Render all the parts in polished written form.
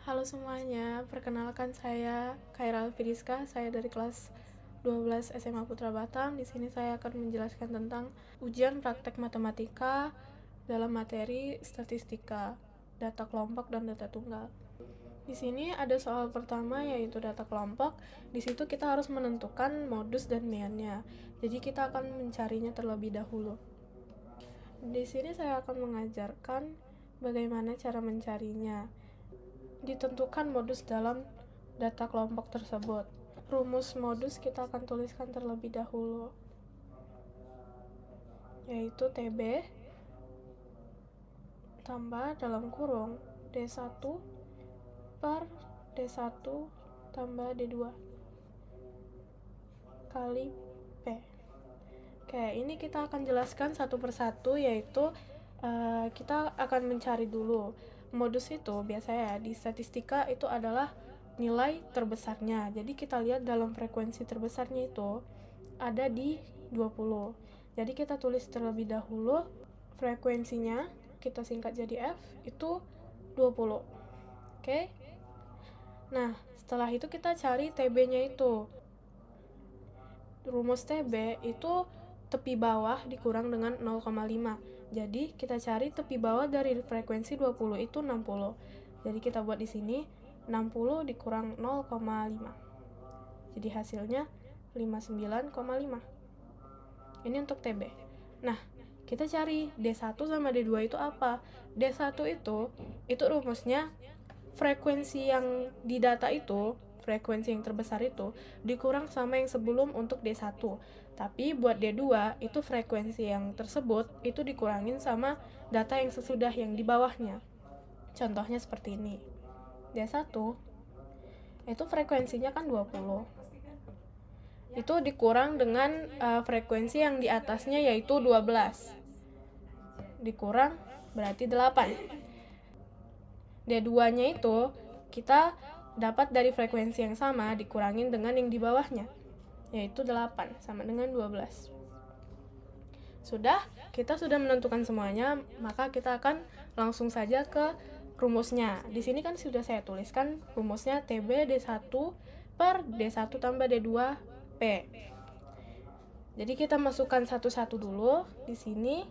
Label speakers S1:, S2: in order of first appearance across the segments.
S1: Halo semuanya, perkenalkan saya Kairal Fidiska, saya dari kelas 12 SMA Putra Batam. Di sini saya akan menjelaskan tentang ujian praktek matematika dalam materi statistika, data kelompok dan data tunggal. Di sini ada soal pertama yaitu data kelompok. Di situ kita harus menentukan modus dan meannya. Jadi kita akan mencarinya terlebih dahulu. Di sini saya akan mengajarkan bagaimana cara mencarinya. Ditentukan modus dalam data kelompok tersebut. Rumus modus kita akan tuliskan terlebih dahulu, yaitu TB tambah dalam kurung D1 per D1 tambah D2 kali P. Oke, ini kita akan jelaskan satu persatu, yaitu kita akan mencari dulu. Modus itu biasanya di statistika itu adalah nilai terbesarnya. Jadi kita lihat dalam frekuensi terbesarnya itu ada di 20. Jadi kita tulis terlebih dahulu frekuensinya, kita singkat jadi F, itu 20. Oke? Nah, setelah itu kita cari TB-nya itu. Rumus TB itu tepi bawah dikurang dengan 0,5. Jadi kita cari tepi bawah dari frekuensi 20 itu 60. Jadi kita buat di sini 60 dikurang 0,5. Jadi hasilnya 59,5. Ini untuk TB. Nah, kita cari D1 sama D2 itu apa? D1 itu rumusnya frekuensi yang di data itu, frekuensi yang terbesar itu dikurang sama yang sebelum untuk D1. Tapi buat D2 itu frekuensi yang tersebut itu dikurangin sama data yang sesudah yang di bawahnya. Contohnya seperti ini. D1 itu frekuensinya kan 20. Itu dikurang dengan frekuensi yang di atasnya yaitu 12. Dikurang berarti 8. D2-nya itu kita dapat dari frekuensi yang sama dikurangin dengan yang di bawahnya, yaitu 8 sama dengan 12. Kita sudah menentukan semuanya, maka kita akan langsung saja ke rumusnya. Di sini kan sudah saya tuliskan rumusnya TB D1 per D1 tambah D2 P. Jadi kita masukkan satu-satu dulu. Di sini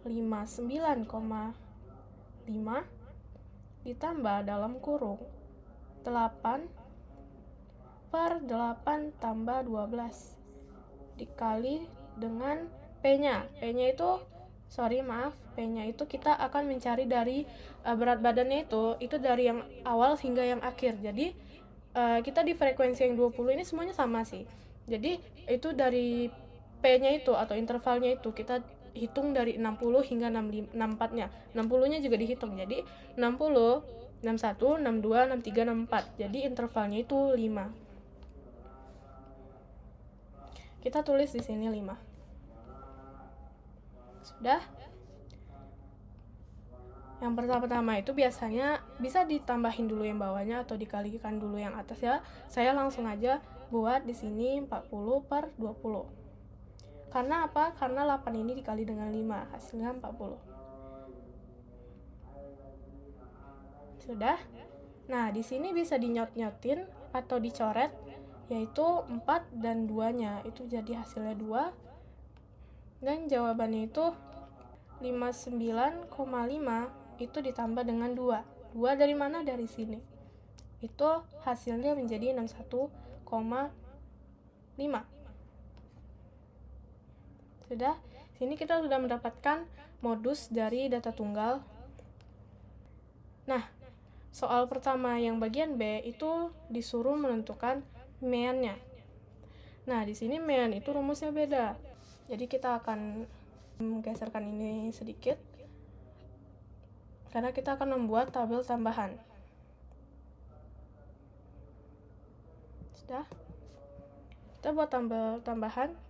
S1: 59,5 ditambah dalam kurung 8 per 8 tambah 12 dikali dengan P-nya. P-nya itu, P-nya itu kita akan mencari dari berat badannya itu dari yang awal hingga yang akhir. Jadi kita di frekuensi yang 20 ini semuanya sama sih. Jadi itu dari P-nya itu atau intervalnya itu kita hitung dari 60 hingga 64-nya. 60-nya juga dihitung. Jadi 60, 61, 62, 63, 64. Jadi intervalnya itu 5. Kita tulis di sini 5. Sudah? Yang pertama itu biasanya bisa ditambahin dulu yang bawahnya atau dikalikan dulu yang atas ya. Saya langsung aja buat di sini 40 per 20. Karena apa? Karena 8 ini dikali dengan 5, hasilnya 40. Sudah? Nah, di sini bisa dinyot-nyotin atau dicoret, yaitu 4 dan 2-nya. Itu jadi hasilnya 2. Dan jawabannya itu 59,5 itu ditambah dengan 2. 2 dari mana? Dari sini. Itu hasilnya menjadi 61,5. Sudah? Sini kita sudah mendapatkan modus dari data tunggal. Nah, soal pertama yang bagian B itu disuruh menentukan mean-nya. Nah, di sini mean itu rumusnya beda. Jadi kita akan menggeserkan ini sedikit karena kita akan membuat tabel tambahan. Sudah? Kita buat tabel tambahan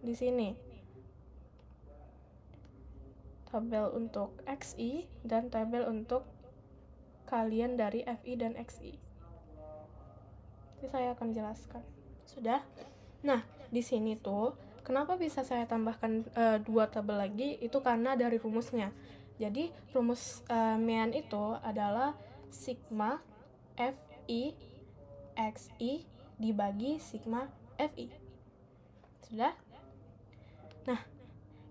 S1: di sini. Tabel untuk XI dan tabel untuk kalian dari FI dan XI. Jadi saya akan jelaskan. Sudah? Nah, di sini tuh kenapa bisa saya tambahkan 2 tabel lagi? Itu karena dari rumusnya. Jadi rumus mean itu adalah sigma Fi Xi dibagi sigma Fi. Sudah? Nah,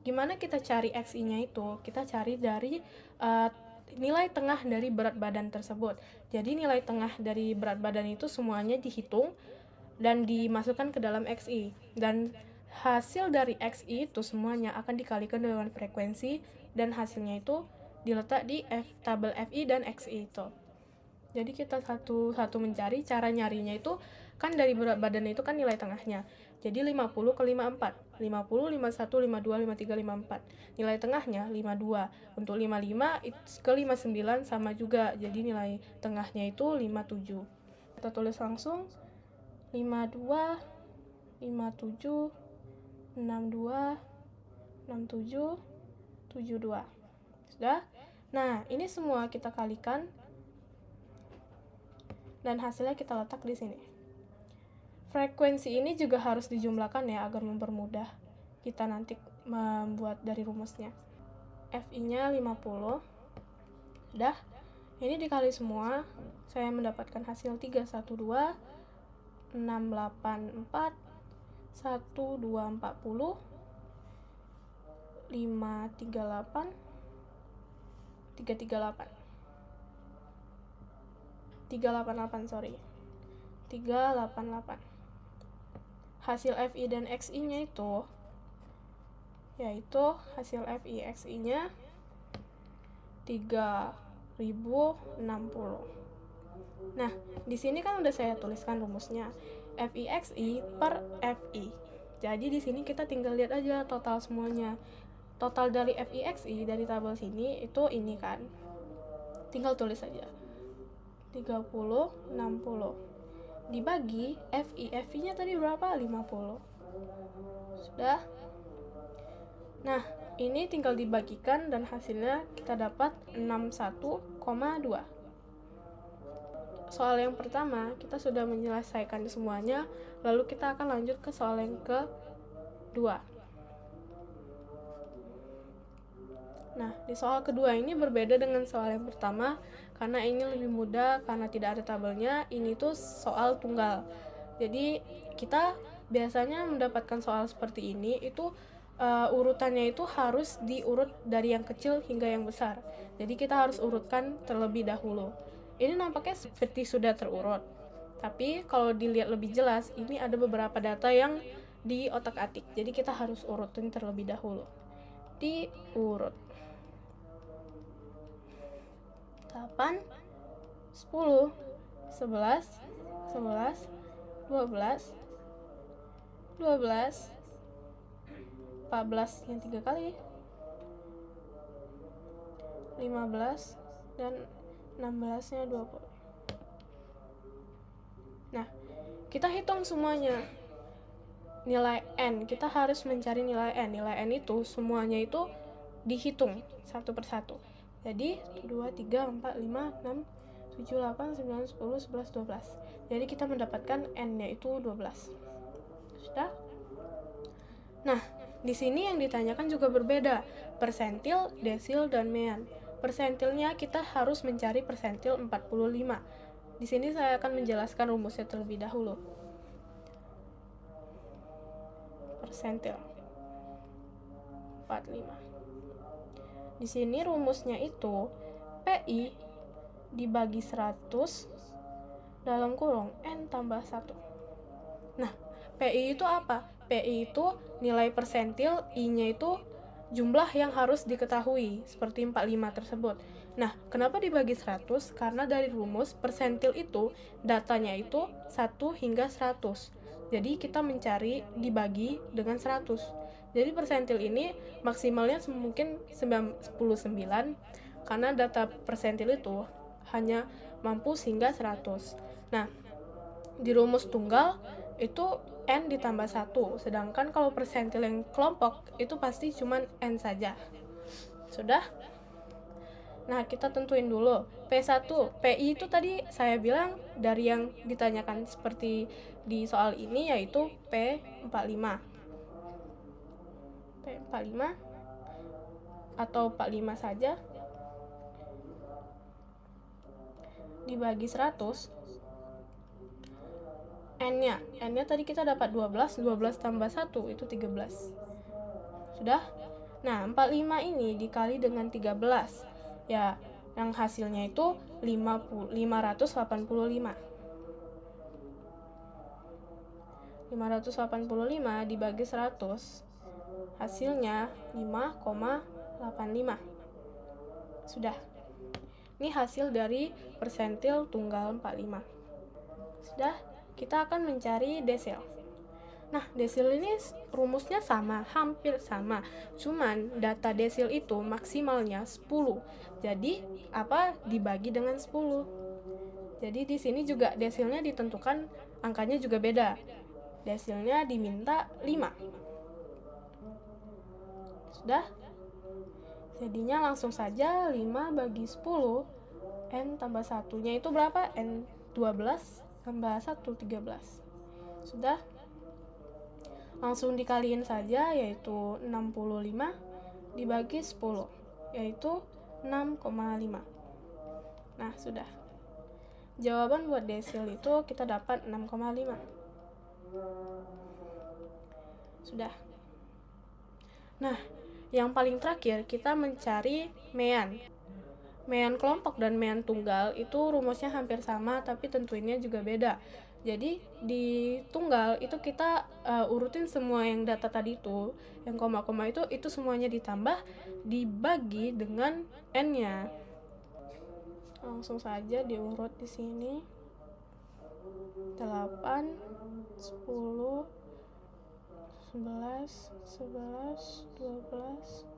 S1: gimana kita cari Xi-nya itu? Kita cari dari nilai tengah dari berat badan tersebut. Jadi nilai tengah dari berat badan itu semuanya dihitung dan dimasukkan ke dalam Xi. Dan hasil dari Xi itu semuanya akan dikalikan dengan frekuensi dan hasilnya itu diletak di tabel Fi dan Xi itu. Jadi kita satu-satu mencari, cara nyarinya itu kan dari berat badan itu kan nilai tengahnya. Jadi 50 ke 54. 50, 51, 52, 53, 54. Nilai tengahnya 52. Untuk 55 ke 59 sama juga. Jadi nilai tengahnya itu 57. Kita tulis langsung 52, 57, 62, 67, 72. Sudah? Nah, ini semua kita kalikan dan hasilnya kita letak di sini. Frekuensi ini juga harus dijumlahkan ya agar mempermudah kita nanti membuat dari rumusnya. Fi-nya 50. Udah. Ini dikali semua, saya mendapatkan hasil 312, 684, 1240, 538, 338. 388. Hasil Fi dan Xi-nya itu yaitu hasil Fi Xi-nya 3060. Nah, di sini kan udah saya tuliskan rumusnya. Fi Xi per Fi. Jadi di sini kita tinggal lihat aja total semuanya. Total dari Fi Xi dari tabel sini itu ini kan. Tinggal tulis aja. 30, 60. Dibagi Fi-nya tadi berapa? 50. Sudah? Nah, ini tinggal dibagikan dan hasilnya kita dapat 61,2. Soal yang pertama, kita sudah menyelesaikan semuanya, lalu kita akan lanjut ke soal yang kedua. Nah, di soal kedua ini berbeda dengan soal yang pertama, karena ini lebih mudah karena tidak ada tabelnya. Ini tuh soal tunggal. Jadi kita biasanya mendapatkan soal seperti ini itu urutannya itu harus diurut dari yang kecil hingga yang besar. Jadi kita harus urutkan terlebih dahulu. Ini nampaknya seperti sudah terurut. Tapi kalau dilihat lebih jelas, ini ada beberapa data yang di otak-atik. Jadi kita harus urutin terlebih dahulu. Diurut. 8, 10, 11, 11, 12, 12, 14 yang 3 kali, 15, dan 16-nya 20. Nah, kita hitung semuanya. Nilai N, kita harus mencari nilai N. Nilai N itu semuanya itu dihitung satu persatu. Jadi 2, 3, 4, 5, 6, 7, 8, 9, 10, 11, 12. Jadi kita mendapatkan N-nya itu 12. Sudah? Nah, di sini yang ditanyakan juga berbeda. Persentil, desil, dan mean. Persentilnya kita harus mencari persentil 45. Di sini saya akan menjelaskan rumusnya terlebih dahulu. Persentil 45. Di sini rumusnya itu Pi dibagi 100 dalam kurung N tambah 1. Nah, Pi itu apa? Pi itu nilai persentil, I-nya itu jumlah yang harus diketahui, seperti 45 tersebut. Nah, kenapa dibagi 100? Karena dari rumus persentil itu datanya itu 1 hingga 100. Jadi kita mencari dibagi dengan 100. Jadi persentil ini maksimalnya mungkin 99 karena data persentil itu hanya mampu hingga 100. Nah, di rumus tunggal itu N ditambah 1, sedangkan kalau persentil yang kelompok itu pasti cuma N saja. Sudah? Nah, kita tentuin dulu. P1, PI itu tadi saya bilang dari yang ditanyakan seperti di soal ini yaitu P45. P45 atau 45 saja dibagi 100. N-nya tadi kita dapat 12 tambah 1 itu 13. Sudah? Nah, 45 ini dikali dengan 13. Ya, yang hasilnya itu 585. 585 dibagi 100, hasilnya 5,85. Sudah. Ini hasil dari persentil tunggal 45. Sudah, kita akan mencari desil. Nah, desil ini rumusnya sama, hampir sama. Cuman data desil itu maksimalnya 10. Jadi, dibagi dengan 10. Jadi di sini juga desilnya ditentukan, angkanya juga beda. Desilnya diminta 5. Sudah? Jadinya langsung saja 5 bagi 10, N tambah 1-nya itu berapa? N 12 tambah 1, 13. Sudah? Langsung dikaliin saja, yaitu 65 dibagi 10, yaitu 6,5. Nah, sudah. Jawaban buat desil itu kita dapat 6,5. Sudah. Nah, yang paling terakhir kita mencari mean. Mean kelompok dan mean tunggal itu rumusnya hampir sama, tapi tentuinnya juga beda. Jadi di tunggal itu kita urutin semua yang data tadi itu, yang koma-koma itu semuanya ditambah dibagi dengan n-nya. Langsung saja diurut di sini. 8, 10, 11, 12, 14,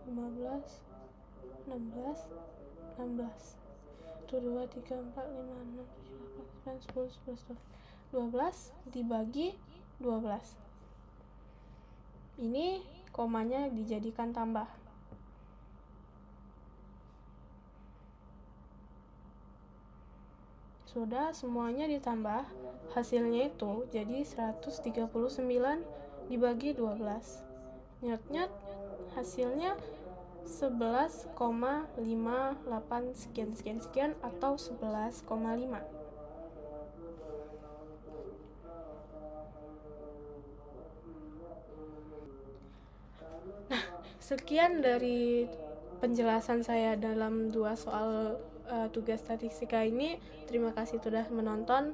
S1: 15, 16. Itu 2, 3, 4, 5, 6, 7, 8, 9, 10, 11, 12 dibagi 12. Ini komanya dijadikan tambah. Sudah semuanya ditambah, hasilnya itu jadi 139 dibagi 12. Nyet-nyet, hasilnya 11,58 sekian atau 11,5. Nah, sekian dari penjelasan saya dalam 2 soal tugas statistika ini. Terima kasih sudah menonton.